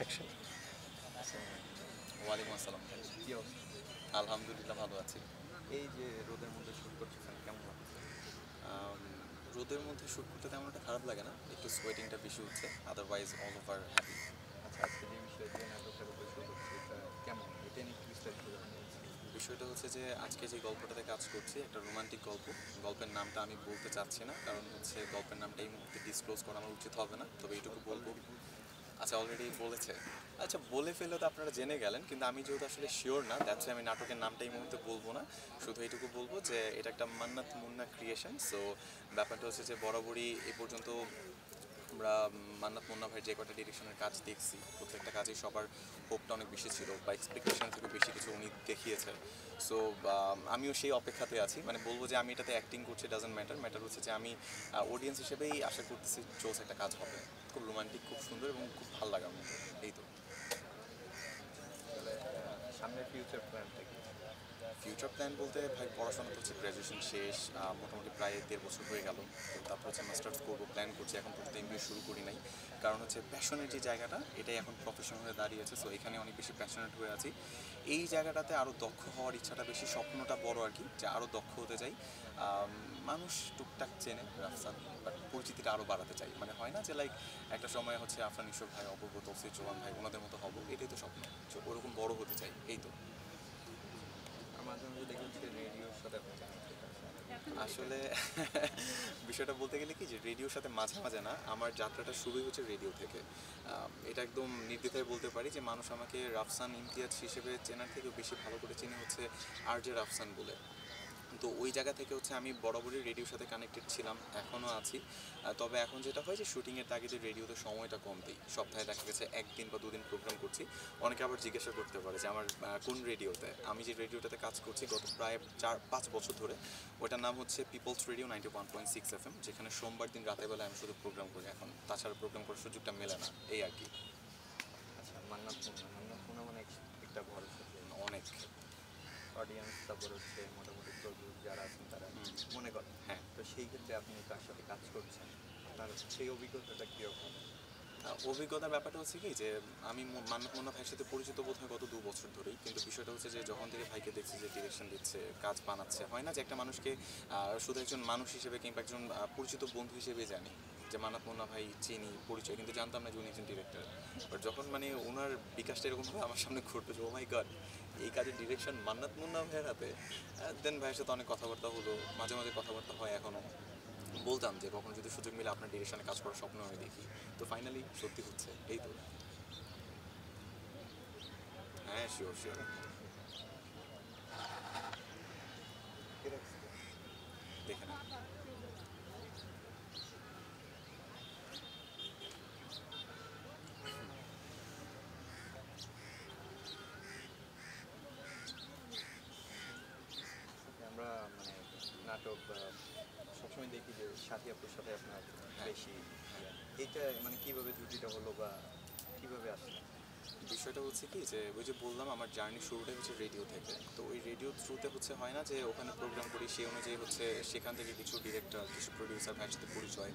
Action. ওয়ালাইকুম আসসালাম ভাই। কি অবস্থা? আলহামদুলিল্লাহ ভালো আছি। এই যে রোদের মধ্যে শুট করতেছেন কেমন লাগছে? আম, রোদের মধ্যে শ্যুট করতে তেমন একটা খারাপ লাগে না, একটু সোয়েটিংটা বেশি হচ্ছে, আদারওয়াইজ অল ওভার হ্যাপি। আচ্ছা, আজকে যে বিষয়ে যে নাটকটার উপর শুট হচ্ছে এটা কেমন? এটা নিয়ে একটু বিস্তারিত জানতে চাচ্ছি। বিষয়টা হচ্ছে যে আজকে যে গল্পটাতে কাজ করছি একটা রোমান্টিক গল্প। গল্পের নামটা আমি বলতে চাচ্ছি না, কারণ হচ্ছে গল্পের নামটা এই মুহূর্তে ডিসক্লোজ করা আমার উচিত হবে না, তবে এইটুকু বলবো। অলরেডি বলছেন? আচ্ছা, অলরেডি বলেছে। আচ্ছা, বলে ফেললে তো আপনারা জেনে গেলেন, কিন্তু আমি যেহেতু আসলে শিওর না, দ্যাটস আমি নাটকের নামটা এই মুহূর্তে বলবো না। শুধু এইটুকু বলবো যে এটা একটা মান্নাত মুন্না ক্রিয়েশন। সো ব্যাপারটা হচ্ছে যে বরাবরই এ পর্যন্ত আমরা মান্নাত মুন্না ভাইয়ের যে কটা ডিরেকশনের কাজ দেখছি, প্রত্যেকটা কাজেই সবার হোপটা অনেক বেশি ছিল বা এক্সপেকটেশন থেকে বেশি কিছু উনি দেখিয়েছেন। সো আমিও সেই অপেক্ষাতে আছি, মানে বলবো যে আমি এটাতে অ্যাক্টিং করছি ডাজন্ট ম্যাটার, ম্যাটার হচ্ছে যে আমি অডিয়েন্স হিসেবেই আশা করতেছি জোস একটা কাজ হবে, খুব রোমান্টিক, খুব সুন্দর এবং খুব ভালো লাগার মতো। এই তো। তাহলে সামনের ফিউচার প্ল্যানটা কি? ফিউচার প্ল্যান বলতে ভাই, পড়াশোনা তো হচ্ছে গ্র্যাজুয়েশন শেষ, মোটামুটি প্রায় 1.5 বছর হয়ে গেল। তো তারপর হচ্ছে মাস্টার্স করবো প্ল্যান করছি, এখন পর্যন্ত এমবিএ শুরু করি নাই, কারণ হচ্ছে প্যাশনের যে জায়গাটা এটাই এখন প্রফেশন হয়ে দাঁড়িয়েছে। সো এখানে অনেক বেশি প্যাশনেট হয়ে আছি। এই জায়গাটাতে আরও দক্ষ হওয়ার ইচ্ছাটা বেশি, স্বপ্নটা বড় আর কি, যে আরও দক্ষ হতে চাই। মানুষ টুকটাক চেনে রাফসান, বাট পরিচিতিটা আরও বাড়াতে চাই। মানে হয় না যে লাইক একটা সময় হচ্ছে আফরান ঈশ্বর ভাই, অপূর্ব, তফসির চৌহান ভাই, ওনাদের মতো হবো, এটাই তো স্বপ্ন। তো ওরকম বড় হতে চাই, এই তো। আর মাঝে মাঝে দেখি হচ্ছে রেডিওর সাথে আপনি কানেক্টেড আছেন। আসলে বিষয়টা বলতে গেলে কি, যে রেডিওর সাথে মাঝে মাঝে না, আমার যাত্রাটা শুরুই হচ্ছে রেডিও থেকে। এটা একদম নির্দ্বিধায় বলতে পারি যে মানুষ আমাকে রাফসান ইমতিয়াজ হিসেবে চেনার থেকেও বেশি ভালো করে চিনি হচ্ছে আর জে রাফসান বলে। তো ওই জায়গা থেকে হচ্ছে আমি বরাবরই রেডিওর সাথে কানেক্টেড ছিলাম, এখনও আছি। তবে এখন যেটা হয় যে শুটিংয়ের তাগিদে রেডিওতে সময়টা কম দিই, সপ্তাহে দেখা গেছে 1 দিন বা 2 দিন প্রোগ্রাম করছি। অনেকে আবার জিজ্ঞাসা করতে পারে যে আমার কোন রেডিওতে। আমি যে রেডিওটাতে কাজ করছি গত প্রায় 4-5 বছর ধরে, ওটার নাম হচ্ছে পিপলস রেডিও 91.6 FM, যেখানে সোমবার দিন রাতের বেলা আমি শুধু প্রোগ্রাম করি। এখন তাছাড়া প্রোগ্রাম করার সুযোগটা মেলে না, এই আর কি। আচ্ছা, মান্নাত মুন্না মানে একটা ভরসা অনেক। অডিয়েন্স, তারপর হচ্ছে মোটামুটি প্রযোজক যারা আছেন তারা মনে করেন। হ্যাঁ। তো সেই ক্ষেত্রে আপনি কার সাথে কাজ করছেন, আপনার সেই অভিজ্ঞতাটা কীরকম? অভিজ্ঞতার ব্যাপারটা হচ্ছে কি, যে আমি মান্নাত মুন্না ভাইয়ের সাথে পরিচিত বোধ হয় গত 2 বছর ধরেই, কিন্তু বিষয়টা হচ্ছে যে যখন থেকে ভাইকে দেখছি যে ডিরেকশন দিচ্ছে, কাজ বানাচ্ছে, হয় না যে একটা মানুষকে শুধু একজন মানুষ হিসেবে কিংবা একজন পরিচিত বন্ধু হিসেবে জানি, যে মান্নাত মুন্না ভাই চিনি, পরিচয়, কিন্তু জানতাম না যে উনি একজন ডিরেক্টর। বাট যখন মানে ওনার বিকাশটা এরকমভাবে আমার সামনে ঘটবে যে ও মাই গড, এই কাজের ডিরেকশন মান্নাত মুন্না ভাইয়ের হাতে, দেন ভাইয়ের সাথে অনেক কথাবার্তা হলো, মাঝে মাঝে কথাবার্তা হয় এখনও। বলতাম যে কখনো যদি সুযোগ মিলে আপনার ডিরেকশনে কাজ করার স্বপ্ন আমি দেখি। তো ফাইনালি সত্যি হচ্ছে, এই তো। হ্যাঁ, শিওর শিওর। দেখে না। আমরা মানে নাটক বা সবসময় দেখি যে সাথী আপুর সাথে আপনার হ্যাঁ। বেশি ইয়ে। এইটা মানে কিভাবে জুটিটা হলো বা কিভাবে আসলো? বিষয়টা হচ্ছে কি, যে ওই যে বললাম আমার জার্নি শুরুটাই হচ্ছে রেডিও থেকে। তো ওই রেডিও থ্রুতে হচ্ছে হয় না যে ওখানে প্রোগ্রাম করি, সেই অনুযায়ী হচ্ছে সেখান থেকে কিছু ডিরেক্টর, কিছু প্রডিউসার ভাইয়ের সাথে পরিচয়।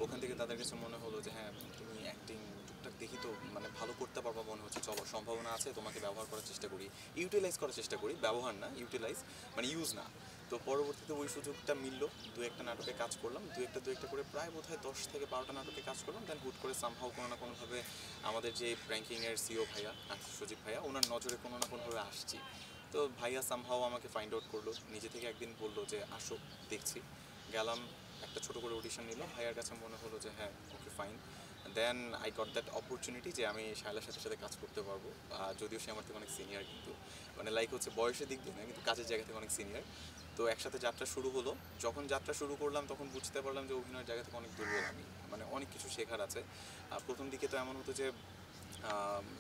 ওখান থেকে তাদের কাছে মনে হলো যে হ্যাঁ, তুমি অ্যাক্টিং টুকটাক দেখি তো মানে ভালো করতে পারবা মনে হচ্ছে, চলো সম্ভাবনা আছে, তোমাকে ব্যবহার করার চেষ্টা করি, ইউটিলাইজ করার চেষ্টা করি, ব্যবহার না, ইউটিলাইজ মানে ইউজ না। তো পরবর্তীতে ওই সুযোগটা মিললো, দু একটা নাটকে কাজ করলাম, দু একটা করে প্রায় বোধহয় 10 থেকে 12টা নাটকে কাজ করলাম। দেন হুট করে সামহাও কোনো না কোনোভাবে আমাদের যে র্যাঙ্কিংয়ের সিও ভাইয়া, সজীব ভাইয়া, ওনার নজরে কোনো না কোনোভাবে আসছি। তো ভাইয়া সামহাও আমাকে ফাইন্ড আউট করলো, নিজে থেকে একদিন বললো যে আসো, দেখছি। গেলাম, একটা ছোটো করে অডিশন নিল, ভাইয়ার কাছে মনে হলো যে হ্যাঁ, okay fine. Then I got that opportunity যে আমি শায়লার সাথে সাথে কাজ করতে পারবো। যদিও সে আমার থেকে অনেক সিনিয়র, কিন্তু মানে লাইক হচ্ছে বয়সের দিক দিয়ে না, কিন্তু কাজের জায়গা থেকে অনেক সিনিয়র। তো একসাথে যাত্রা শুরু হলো। যখন যাত্রা শুরু করলাম তখন বুঝতে পারলাম যে অভিনয়ের জায়গা থেকে অনেক দুর্বল আমি, মানে অনেক কিছু শেখার আছে। প্রথম দিকে তো এমন হতো যে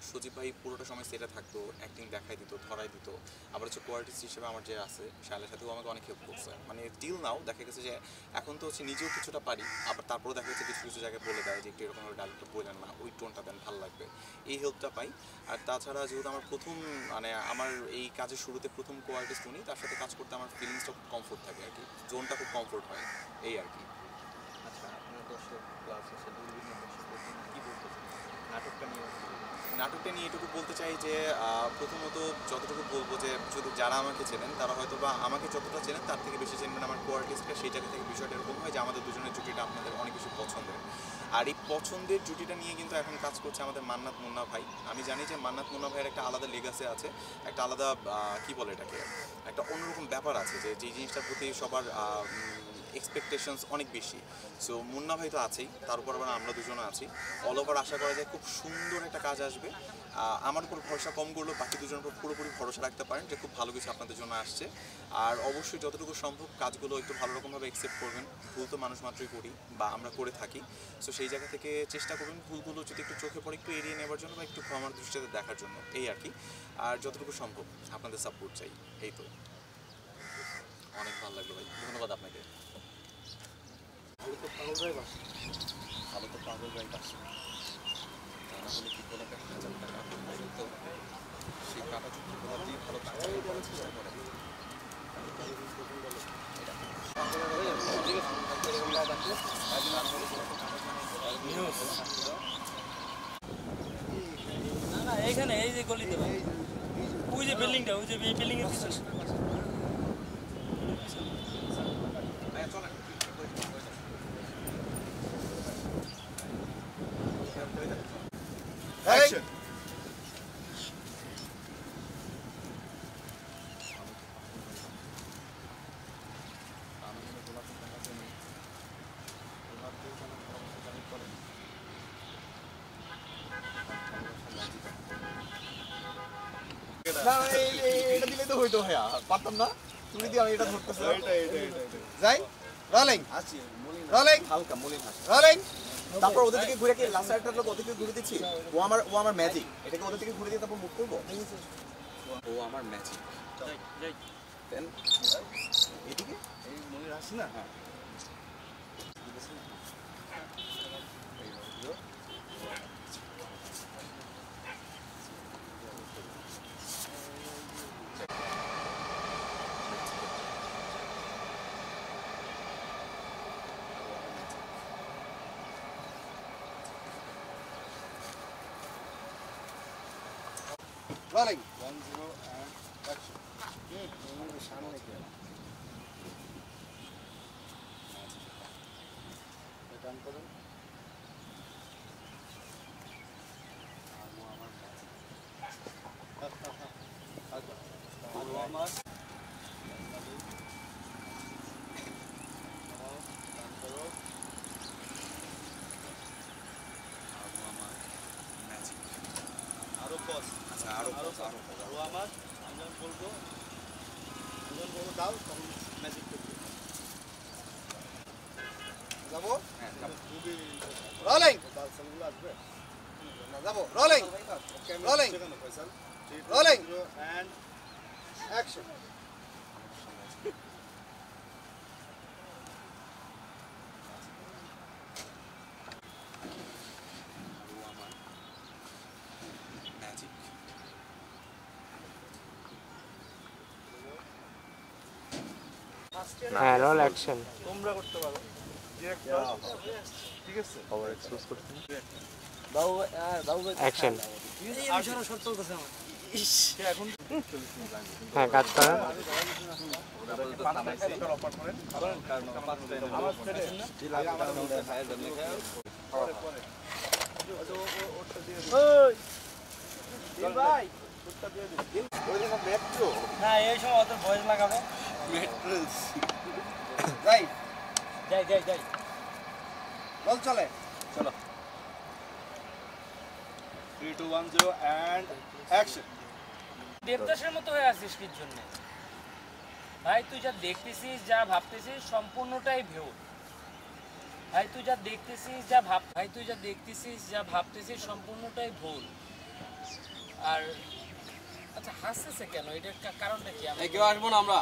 সজীব ভাই পুরোটা সময় সেটে থাকতো, অ্যাক্টিং দেখাই দিত, ধরাই দিত। আবার হচ্ছে কোয়ার্টিস্ট হিসেবে আমার যে আছে শায়লার সাথেও আমাকে অনেক হেল্প করছে, মানে টিল নাও দেখা গেছে যে এখন তো হচ্ছে নিজেও কিছুটা পারি, আবার তারপরেও দেখা যাচ্ছে কিছু কিছু জায়গায় বলে দেয় যে একটু এরকমভাবে ডায়লগটা বললেন না, ওই টোনটা দেন, ভালো লাগবে, এই হেল্পটা পাই। আর তাছাড়া যেহেতু আমার প্রথম মানে আমার এই কাজের শুরুতে প্রথম কোয়ার্টিস্ট উনি, তার সাথে কাজ করতে আমার ফিলিংসটা খুব কমফোর্ট থাকে আর কি, জোনটা খুব কমফোর্ট হয়, এই আর কি। আচ্ছা, আপনার দর্শক প্লাস হচ্ছে দূরবীনের দর্শকদের জন্য কি বলতে চান? নাটকটা নিয়ে নাটকটা নিয়ে এটুকু বলতে চাই যে প্রথমত যতটুকু বলবো যে যদি যারা আমাকে চেনেন তারা হয়তো বা আমাকে যতটা চেনেন তার থেকে বেশি চেনবেন আমার কো আর্টিস্টকে। সেই জায়গা থেকে বিষয়টা এরকম হয় যে আমাদের দুজনের জুটিটা আপনাদের অনেক বেশি পছন্দের। আর এই পছন্দের জুটিটা নিয়ে কিন্তু এখন কাজ করছে আমাদের মান্নাত মুন্না ভাই। আমি জানি যে মান্নাত মুন্না ভাইয়ের একটা আলাদা লেগাসি আছে, একটা আলাদা কি বলে এটাকে, একটা অন্যরকম ব্যাপার আছে যে যেই জিনিসটার প্রতি সবার এক্সপেকটেশনস অনেক বেশি। সো মুন্না ভাই তো আছেই, তার উপর আবার আমরা দুজনে আছি। অল ওভার আশা করা যায় খুব সুন্দর একটা কাজ আসবে। আমার উপর ভরসা কম করলেও বাকি দুজনের উপর পুরোপুরি ভরসা রাখতে পারেন যে খুব ভালো কিছু আপনাদের জন্য আসছে। আর অবশ্যই যতটুকু সম্ভব কাজগুলো একটু ভালো রকমভাবে অ্যাকসেপ্ট করবেন। ভুল তো মানুষ মাত্রই করি বা আমরা করে থাকি। সো সেই জায়গা থেকে চেষ্টা করবেন ভুলগুলো যদি একটু চোখে পড়ে একটু এড়িয়ে নেওয়ার জন্য বা একটু ক্ষমার দৃষ্টিতে দেখার জন্য, এই আর কি। আর যতটুকু সম্ভব আপনাদের সাপোর্ট চাই, এই তো। অনেক ভালো লাগলো ভাই, ধন্যবাদ আপনাকে। ভালো তো পাগল ভাই বাসে, তা না হলে কি কোনো একটা 1000 টাকা তো সেই কাটা চুক্তিগুলো দিয়ে ভালো টাকা করার চেষ্টা করে। না না এইখানে এই যে গলিতে ভাই, ওই যে বিল্ডিংটা, ওই যে বিল্ডিং এর পিছনে। Action! না এটা দিলে তো হইতো ভাইয়া, পারতাম না। তুমি দিয়ে আমি এটা ধরতেছি। যাই রোলিং রোলিং হালকা মলিন হাসি রোলিং। তারপর ওদের দিকে ঘুরে কি লাস্ট একটা লোক ওদের দিকে ঘুরে দিচ্ছি। ও আমার ম্যাজিক, এটাকে ওদের দিকে ঘুরে দিয়ে তারপর মুভ করবো। ও আমার ম্যাজিক। দেন এদিকে এই মনির হাসি না? হ্যাঁ Rolling. 1, 0 and action. মনির সামনে কি টান করুন। আরো পজ। আচ্ছা আরো ও আমার আমি যখন বলবো দাও তখন ম্যাজিক করবে। যাবো হ্যাঁ রোলিং বালসালগুলো আসবে। না যাবো rolling Rolling. Rolling Rolling. And action magic. হ্যাঁ রোল অ্যাকশন তোমরা করতে পারো ঠিক আছে পাওয়ার এক্সপোজ করতে অ্যাকশন এই বিষয়টা শর্ট চলতেছে আমার। এখন হ্যাঁ কাজ করেন অফার করেন ভাই মেট্রো না এই সময় অত ভয়েস লাগাবে। মেট্রোস যাই যাই যাই যাই বল চলে 3 2 1 0 এন্ড অ্যাকশন। দেবদাসের মতো হয়ে আছিস কির জন্য ভাই? তুই যা দেখতেছিস যা ভাবতেছিস সম্পূর্ণটাই ভেউ। ভাই তুই যা দেখতেছিস যা ভাবতেছিস সম্পূর্ণটাই ভুল। আর আচ্ছা হাসতেছে কেন? এটার কারণটা কি? কেউ আসবো না আমরা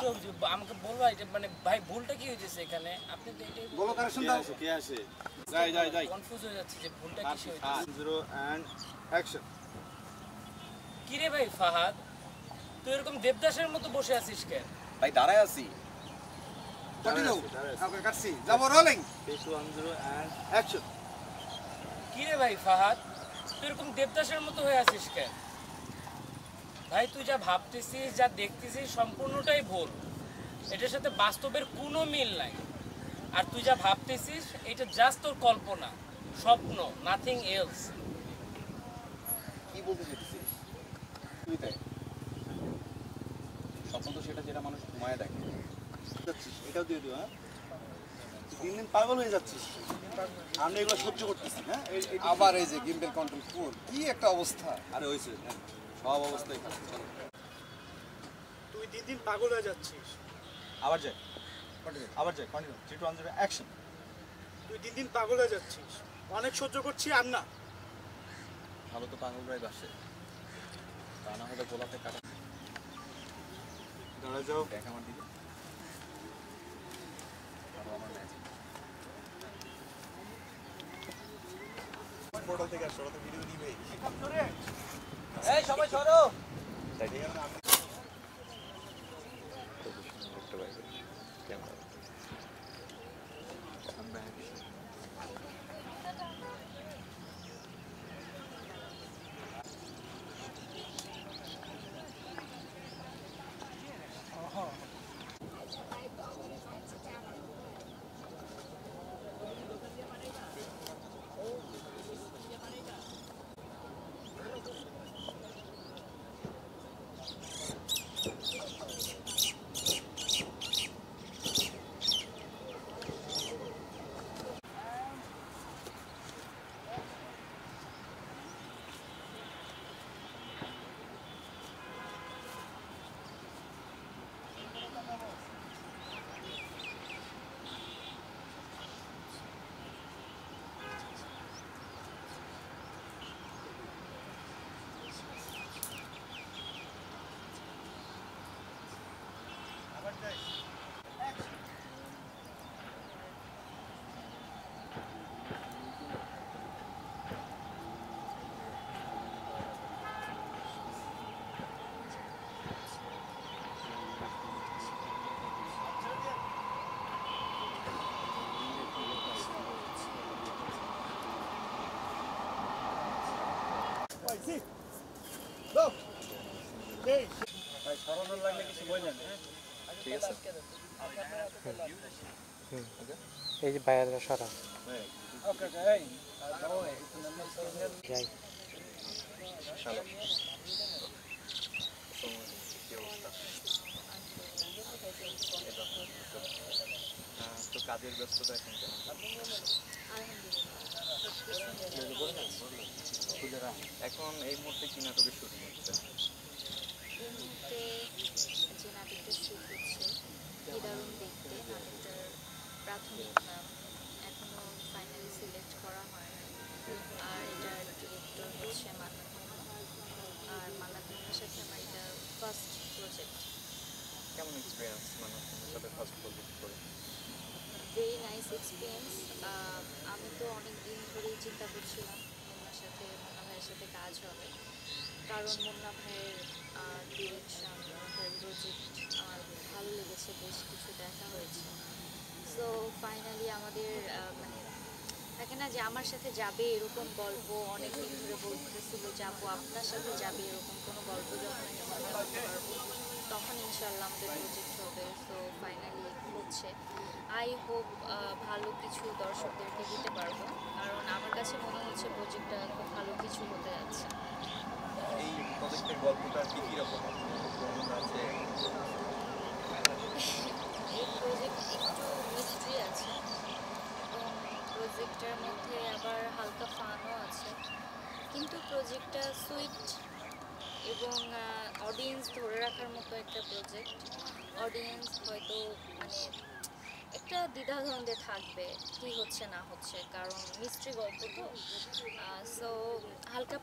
আমাকে বলবা এটা মানে ভাই ভুলটা কি হয়েছে এখানে? আপনি তো এটাই বলো কারেকশন দাও কে আসে? যাই কনফিউজ হয়ে যাচ্ছে যে ভুলটা কিসে হয়েছে। 0 এন্ড অ্যাকশন। কি রে ভাই ফাহাদ, তুই এরকম দেবদাসের মতো বসে আছিস কেন? ভাই দাঁড়ায় আছি। কন্টিনিউ ওকে কাটছি যাবো রোলিং 3 2 1 0 এন্ড অ্যাকশন। কি রে ভাই ফাহাদ, তুই এরকম দেবদাসের মতো হয়ে আছিস কেন? ভাই তুই যা ভাবতেছিস যা দেখতেছিস সম্পূর্ণটাই ভুল। এটার সাথে বাস্তবের কোনো মিল নাই। আর তুই যা ভাবতেছিস এটা জাস্ট তোর কল্পনা, স্বপ্ন, নাথিং এলস। কি বলতে চাইছিস তুই? তাই স্বপ্ন তো সেটা যেটা মানুষ ঘুমায় দেখে। যাচ্ছিস এটাও দিয়ে দিও। হ্যাঁ দিন দিন পাগল হয়ে যাচ্ছিস। আমরা এগুলো সহ্য করতেছি। হ্যাঁ আবার এই যে গিম্বেল কন্ট্রোল ফুল, কি একটা অবস্থা। আরে হয়েছে সব অবস্থায় খারাপ। চলো তুই দিন দিন পাগল হয়ে যাচ্ছিস। আবার যাই, আবার যাই, কন্টিনিউ। 3 2 1 0 অ্যাকশন। তুই দিন দিন পাগল হয়ে যাচ্ছিস। অনেক সহ্য করছি আর না। ভালো তো পাগলরাই বাসে, তা না হলে গোলাপে কাটা। দাঁড়া যাও। দেখ আমার দিকে, আরো আমার ম্যাজিক। পোর্টাল থেকে আসো, ওরা তো ভিডিও দিবেই। এই সবাই সরো। ঠিক আছে, এই যে বাইরে সরা যাই। শালা কি অবস্থা? তো কাজের ব্যস্ততা এখন কেমন? এখন এই মুহূর্তে কি নাটকের শুটিং হচ্ছে? এই মুহূর্তে যে নাটকটা শুট হচ্ছে কি দারুণ দেখতে। নাটকটার প্রাথমিক নাম এখনো ফাইনালি সিলেক্ট করা হয় না। আর এটার ডিরেক্টর হচ্ছে মান্নাত মোল্লা। আর মান্নাত মোল্লার সাথে আমার এটা ফার্স্ট প্রজেক্ট। কেমন এক্সপিরিয়েন্স মানে সাথে ফার্স্ট প্রজেক্ট করে? Very nice experience. আমি তো অনেক দিন ধরেই চিন্তা করছিলাম মুন্না ভাইয়ের সাথে কাজ হবে, কারণ মুন্না ভাইয়ের ডিরেকশন, মুন্না ভাইয়ের প্রজেক্ট আমার ভালো লেগেছে, বেশ কিছু দেখা হয়েছে। সো ফাইনালি আমাদের মানে থাকে না যে আমার সাথে যাবে এরকম গল্প, অনেক দিন ধরে বলতেছিল যাবো আপনার সাথে যাবে এরকম কোনো গল্প যখন আমি মনে করতে পারবো তখন ইনশাল্লাহ আমাদের প্রজেক্ট হবে। সো ফাইনালি হচ্ছে। আই হোপ ভালো কিছু দর্শকদেরকে দিতে পারবো, কারণ আমার কাছে মনে হচ্ছে প্রজেক্টটা খুব ভালো কিছু হতে যাচ্ছে। এই প্রজেক্টের গল্পটা কি কীরকম আছে? এই প্রজেক্ট একটু মিস্ট্রি আছে এবং প্রজেক্টের মধ্যে আবার হালকা ফানও আছে, কিন্তু প্রজেক্টটা সুইট এবং অডিয়েন্স ধরে রাখার মতো একটা প্রজেক্ট। অডিয়েন্স হয়তো মানে একটা দ্বিধাদ্বন্দ্বে থাকবে কী হচ্ছে না হচ্ছে, কারণ মিস্ট্রি গল্প তো। সো হালকা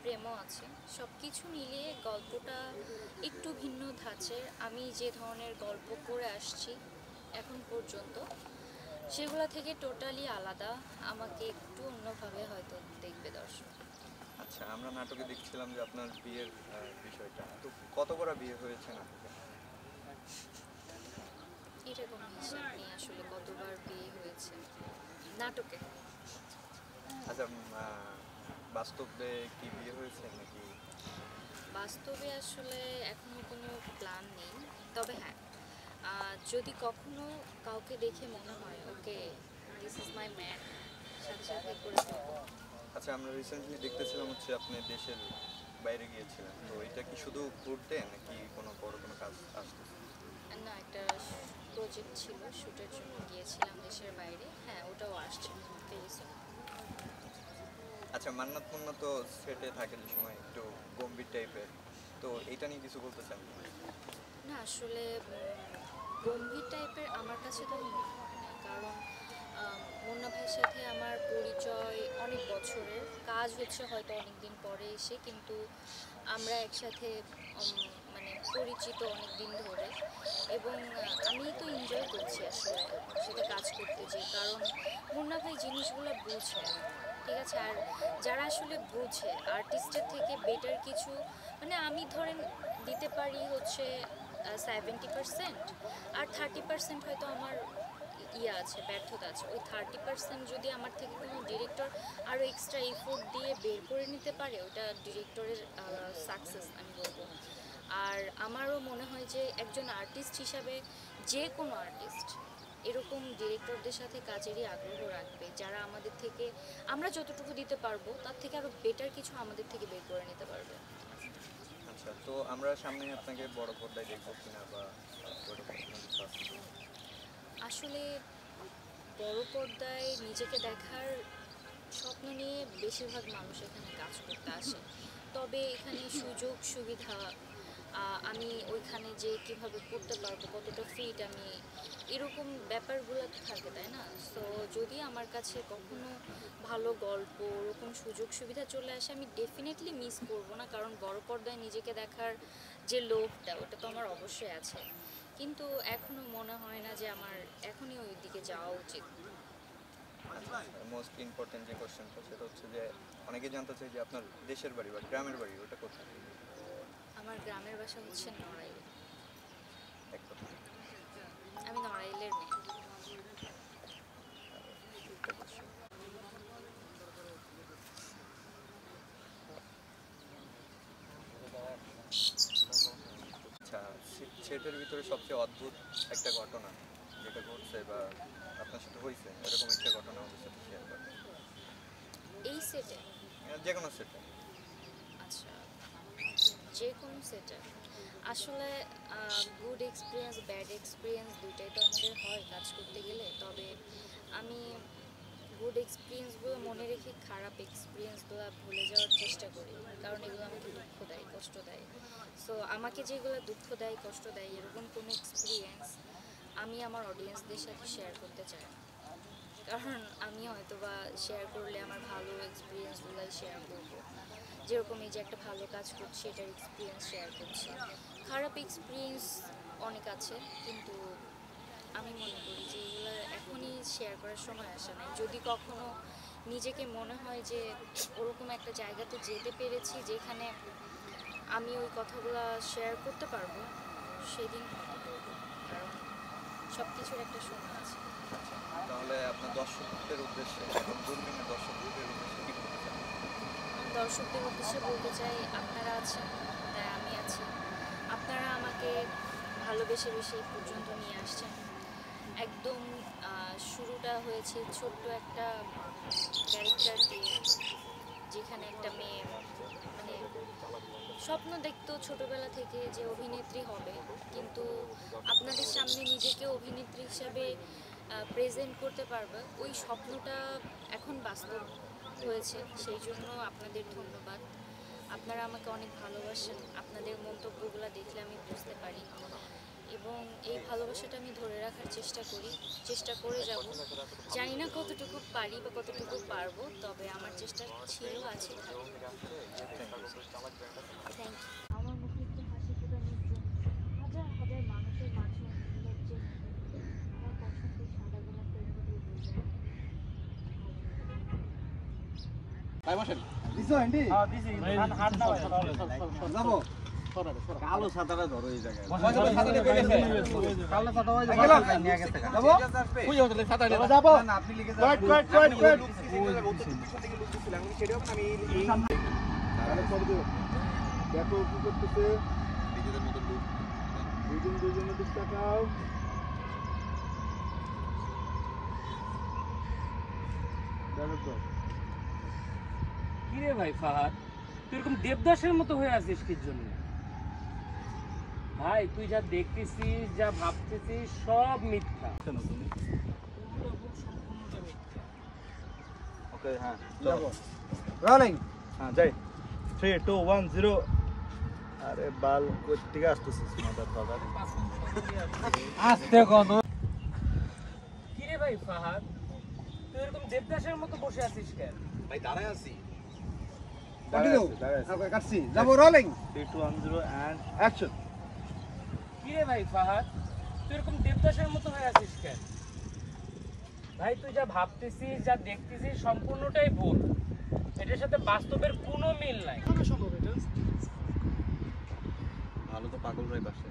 প্রেমও আছে। সব কিছু মিলিয়ে গল্পটা একটু ভিন্ন ধাঁচের। আমি যে ধরনের গল্প করে আসছি এখন পর্যন্ত সেগুলো থেকে টোটালি আলাদা। আমাকে একটু অন্যভাবে হয়তো দেখবে দর্শক। আচ্ছা, আমরা নাটকে দেখছিলাম যে আপনার বিয়ের বিষয়টা, তো কত করা বিয়ে হয়েছে নাটকে? এটা কোনো হিসাব নেই আসলে কতবার বিয়ে হয়েছে নাটকে। আচ্ছা, বাস্তবে কি বিয়ে হয়েছে নাকি? বাস্তবে আসলে এখনো কোনো প্ল্যান নেই, তবে হ্যাঁ, যদি কখনো কাউকে দেখে মনে হয় okay this is my man, সাথে সাথে করে ফেলবো। আচ্ছা, আমরা রিসেন্টলি দেখতেছিলাম হচ্ছে আপনি দেশের বাইরে গিয়েছিলেন, তো এটা কি শুধু ঘুরতে নাকি কোনো বড় কোনো কাজ আসতেছে? না, একটা প্রজেক্ট ছিল, শ্যুটের জন্য গিয়েছিলাম দেশের বাইরে। হ্যাঁ, ওটাও আসছে ভেরি সুন। আচ্ছা, মান্নাত মুন্না তো সেটে থাকে যে সময় একটু গম্ভীর টাইপের, তো এটা নিয়ে কিছু বলতে চান কি? না, আসলে গম্ভীর টাইপের আমার কাছে তো মনে হয় না, কারণ মুন্না ভাইয়ের সাথে আমার পরিচয় অনেক বছরের, কাজ হচ্ছে হয়তো অনেক দিন পরে এসে, কিন্তু আমরা একসাথে মানে পরিচিত অনেক দিন ধরে, এবং আমি তো এনজয় করছি আসলে সাথে কাজ করতে, যে কারণ মুন্না ভাই জিনিসগুলো বুঝে, ঠিক আছে। আর যারা আসলে বুঝে আর্টিস্টের থেকে বেটার কিছু, মানে আমি ধরেন দিতে পারি হচ্ছে 70%, আর 30% হয়তো আমার ইয়ে আছে, ব্যর্থতা আছে। ওই 30% যদি আমার থেকে কোনো ডিরেক্টর আরও এক্সট্রা এফোর্ট দিয়ে বের করে নিতে পারে, ওটা ডিরেক্টরের সাকসেস আমি বলবো। আর আমারও মনে হয় যে একজন আর্টিস্ট হিসাবে যে কোনো আর্টিস্ট এরকম ডিরেক্টরদের সাথে কাজেরই আগ্রহ রাখবে, যারা আমাদের থেকে, আমরা যতটুকু দিতে পারবো তার থেকে আরও বেটার কিছু আমাদের থেকে বের করে নিতে পারবে। আচ্ছা, তো আমরা সামনে আপনাকে বড় পর্দায় দেখবো কিনা, বা বড় পর্দায় কিছু আছে? আসলে বড় পর্দায় নিজেকে দেখার স্বপ্ন নিয়ে বেশিরভাগ মানুষ এখানে কাজ করতে আসে, তবে এখানে সুযোগ সুবিধা, আমি ওইখানে যে কিভাবে করতে পারবো, কতটা ফিট আমি, এরকম ব্যাপারগুলো তো থাকে, তাই না? সো যদি আমার কাছে কখনো ভালো গল্প, ওরকম সুযোগ সুবিধা চলে আসে, আমি ডেফিনেটলি মিস করব না, কারণ বড় পর্দায় নিজেকে দেখার যে লোভটা, ওটা তো আমার অবশ্যই আছে, কিন্তু এখনও মনে হয় না যে আমার এখনই ওই দিকে যাওয়া উচিত। মোস্ট ইম্পর্টেন্ট যে কোশ্চেনটা, সেটা হচ্ছে যে অনেকে জানতে চাই যে আপনার দেশের বাড়ি বা গ্রামের বাড়ি ওটা কোথায়? আমার গ্রামের বাসা হচ্ছে নড়াইল। এক কথা আমি নড়াইলের মেয়ে। একটা question। আচ্ছা, সেটের ভিতরে সবচেয়ে অদ্ভুত একটা ঘটনা যেটা ঘটছে বা আপনার সাথে হয়েছে, এরকম একটা ঘটনা আমাদের সাথে শেয়ার করেন। এই সেটে, যে কোনো সেটে। আচ্ছা, যে কোনো সেটে আসলে গুড এক্সপিরিয়েন্স, ব্যাড এক্সপিরিয়েন্স দুইটাই তো আমাদের হয় কাজ করতে গেলে, তবে আমি গুড এক্সপিরিয়েন্সগুলো মনে রেখে খারাপ এক্সপিরিয়েন্সগুলো ভুলে যাওয়ার চেষ্টা করি, কারণ এগুলো আমাকে দুঃখ দেয়, কষ্ট দেয়। সো আমাকে যেগুলো দুঃখ দেয়, কষ্ট দেয়, এরকম কোনো এক্সপিরিয়েন্স আমি আমার অডিয়েন্সদের সাথে শেয়ার করতে চাই না, কারণ আমি হয়তো বা শেয়ার করলে আমার ভালো এক্সপিরিয়েন্সগুলোই শেয়ার করবো, যেরকম এই যে একটা ভালো কাজ করছি এটার এক্সপিরিয়েন্স শেয়ার করছি। খারাপ এক্সপিরিয়েন্স অনেক আছে, কিন্তু আমি মনে করি যে এগুলো এখনই শেয়ার করার সময় আসে নাই। যদি কখনো নিজেকে মনে হয় যে ওরকম একটা জায়গাতে যেতে পেরেছি যেখানে আমি ওই কথাগুলো শেয়ার করতে পারবো, সেদিন হয়তো করবো, কারণ সব কিছুর একটা সময় আছে। তাহলে আপনার দর্শকদের উদ্দেশ্যে, দূরবীনের দর্শকদের উদ্দেশ্যে কি বলতে চান? দর্শকদের উদ্দেশ্যে বলতে চাই, আপনারা আছেন তাই আমি আছি, আপনারা আমাকে ভালোবেসে বেশি এই পর্যন্ত নিয়ে আসছেন। একদম শুরুটা হয়েছে ছোট্ট একটা ক্যারেক্টার দিয়ে, যেখানে একটা মেয়ে মানে স্বপ্ন দেখতো ছোটবেলা থেকে যে অভিনেত্রী হবে, কিন্তু আপনাদের সামনে নিজেকে অভিনেত্রী হিসাবে প্রেজেন্ট করতে পারবে, ওই স্বপ্নটা এখন বাস্তব হয়েছে। সেই জন্য আপনাদের ধন্যবাদ, আপনারা আমাকে অনেক ভালোবাসেন, আপনাদের মন্তব্যগুলো দেখলে আমি বুঝতে পারি, এবং এই ভালোবাসাটা আমি ধরে রাখার চেষ্টা করে যাব। জানি না কতটুকু পারি বা কতটুকু পারবো, তবে আমার চেষ্টা ছিল, আছে। Thank you. আমার মুখে একটু হাসি ফোটানোর জন্য হাজার হাজার মানুষের মাঝে লজ্জে আমার পছন্দের সাদা গোলাপের ফুল বলবেন। ভাই বসেন। দিছো এন্ডি? হ্যাঁ দিছি। হাত না ভাই। যাবো। কালো ছাতাটা ধরো এই জায়গায় দেখো কি করতেছে নিজেদের মতো লুক দুজনের দিক তাকাও কি রে ভাই ফাহাদ, তুই এরকম দেবদাসের মতো হয়ে আছিস কি জন্য? ভাই তুই যা দেখতেছিস, যা ভাবতেছিস, সব মিথ্যা। ওকে হ্যাঁ চলো রোলিং হ্যাঁ যাই 3 2 1 0 আরে বাল কই থেকে আসতেছিস মাদার ফাদার আস্তে কত কি রে ভাই ফাহাদ, তুই এরকম দেবদাসের মতো বসে আছিস কেন? ভাই দাঁড়ায় আছি কন্টিনিউ ওকে কাটছি যাবো রোলিং 3 2 1 0 এন্ড অ্যাকশন কি রে ভাই ফাহাদ, তুই এরকম দেবদাসের মতো হয়ে আছিস কেন? ভাই তুই যা ভাবতেছিস, যা দেখতেছিস, সম্পূর্ণটাই ভুল। এটার সাথে বাস্তবের কোনো মিল নাই। ভালো তো পাগলরাই বাসে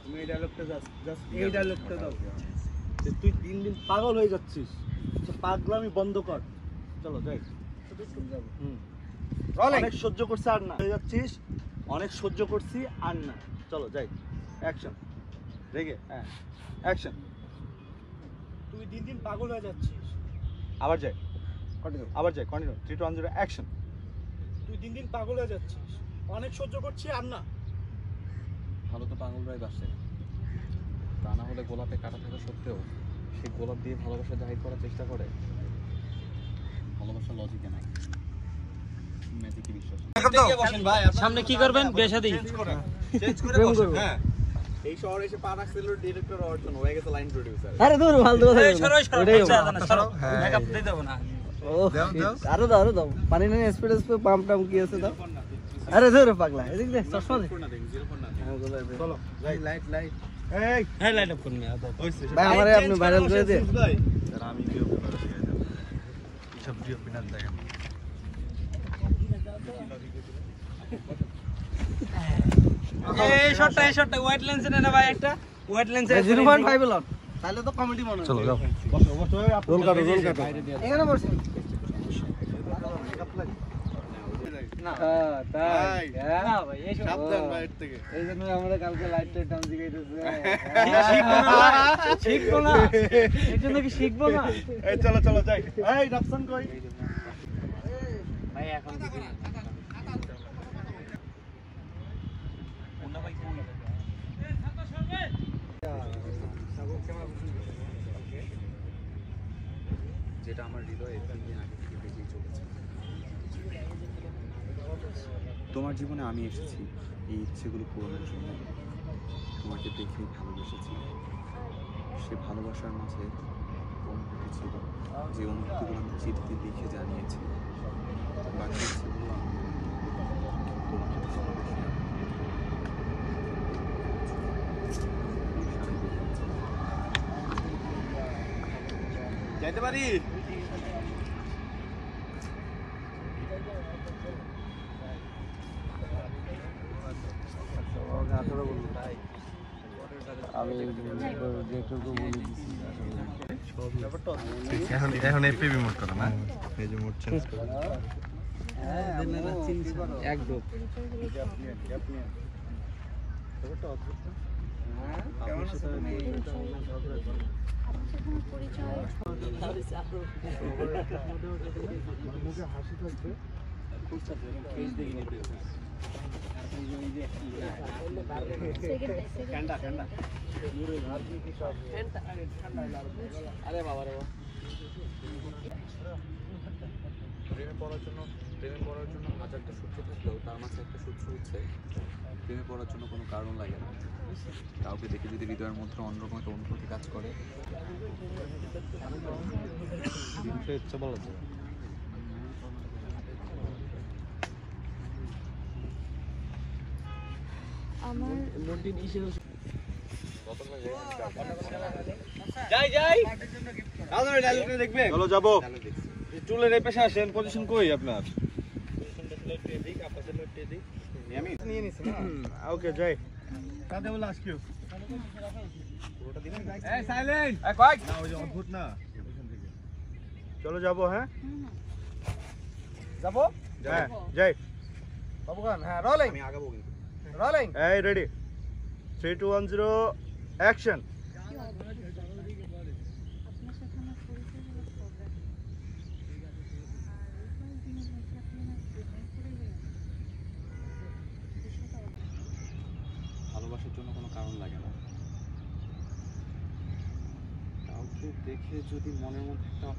তুমি এই ডায়লগটা জাস্ট এই ডায়লগটা দাও যে তুই দিন দিন পাগল হয়ে যাচ্ছিস তো পাগলামি বন্ধ কর চলো যাই অনেক সহ্য করছি আর না হয়ে যাচ্ছিস অনেক সহ্য করছি আর না চলো যাই অ্যাকশন রেগে হ্যাঁ অ্যাকশন তুই দিন দিন পাগল হয়ে যাচ্ছিস আবার যাই কন্টিনিউ আবার যাই কন্টিনিউ 3 2 1 0 অ্যাকশন তুই দিন দিন পাগল হয়ে যাচ্ছিস অনেক সহ্য করছি আর না ভালো তো পাগলরাই বাসে তা না হলে গোলাপে কাটা থাকা সত্ত্বেও সেই গোলাপ দিয়ে ভালোবাসা জাহির করার চেষ্টা করে। ভালোবাসার লজিকে নাই, ম্যাজিকে বিশ্বাস সামনে কি করবেন? বেশাদি চেঞ্জ করে বসেন হ্যাঁ এই শহরে এসে পা রাখছিল ডিরেক্টর হওয়ার জন্য হয়ে গেছে লাইন প্রোডিউসার আরে দূর ফালতু কথা মেকআপ দিয়ে দেবো না। আরো দাও পানি নেই স্পিড পাম্প টাম কি আছে দাও আরে ধরে পাগলা এদিক দে চশমা দে চলো যাই লাইট এই হ্যাঁ লাইট অফ করুন ভাই আমারে আপনি ভাইরাল করে দেন স্যার আমি ভিডিও করে শিখাই দেব সব ভিডিও পিনাল দেখেন এই শটটা হোয়াইট লেন্সে নে না ভাই, একটা হোয়াইট লেন্সে 0.5 লন তাহলে তো কমেডি মনে হয় চলো যাও বসো রোল কাটো এখানে বসেন ভাই না ভাই এই সাবধান বাইরে থেকে এই জন্য আমরা কালকে লাইট টাইট ডান্স শিখাইতেছে শিখবো না এর জন্য কি শিখবো না এই চলো যাই এই ডাকসন কই ভাই এখন দিদি যেটা আমার হৃদয়ে 3 দিন আগে থেকে বেজেই চলেছে। তোমার জীবনে আমি এসেছি এই ইচ্ছেগুলো পূরণের জন্য। তোমাকে দেখে ভালোবেসেছি, সে ভালোবাসার মাঝে অনুভূতি ছিল, যে অনুভূতিগুলো আমি চিঠিতে লিখে জানিয়েছি। বাকি ইচ্ছেগুলো আমি তোমাকে ভালোবেসে যাইতে পারি আমি যেটুকু বলি এখন এফপি মোড করো না এই যে মোড চেঞ্জ করো একদম হাসি থাকবে আরে বাবা রে প্রেমে পড়ার জন্য হাজারটা সূত্র থাকলেও তার মাঝে একটা সূত্র হচ্ছে প্রেমে পড়ার জন্য কোনো কারণ লাগে না। কাউকে দেখে যদি হৃদয়ের মধ্যে অন্যরকম একটা অনুভূতি কাজ করে, ইচ্ছা বলা যায় আমার চলো যাবো চুলের এই পেশে আসেন পজিশন কই আপনার নিয়ে নিছি না ওকে যাই কাঁদে বলে আসকিও পুরোটা দিবেন এই সাইলেন্ট এই কয়েক না ওই যে অদ্ভুত না ওইখান থেকে চলো যাবো হ্যাঁ যাবো হ্যাঁ যাই বাবু খান হ্যাঁ রোলিং আমি আগাবো কিন্তু রোলিং এই রেডি 3 2 1 0 অ্যাকশন আপনার সাথে আমার পরিচয় হলো প্রোগ্রাম ভালোবাসার জন্য কোনো কারণ লাগে না কাউকে দেখে যদি মনের মধ্যে একটা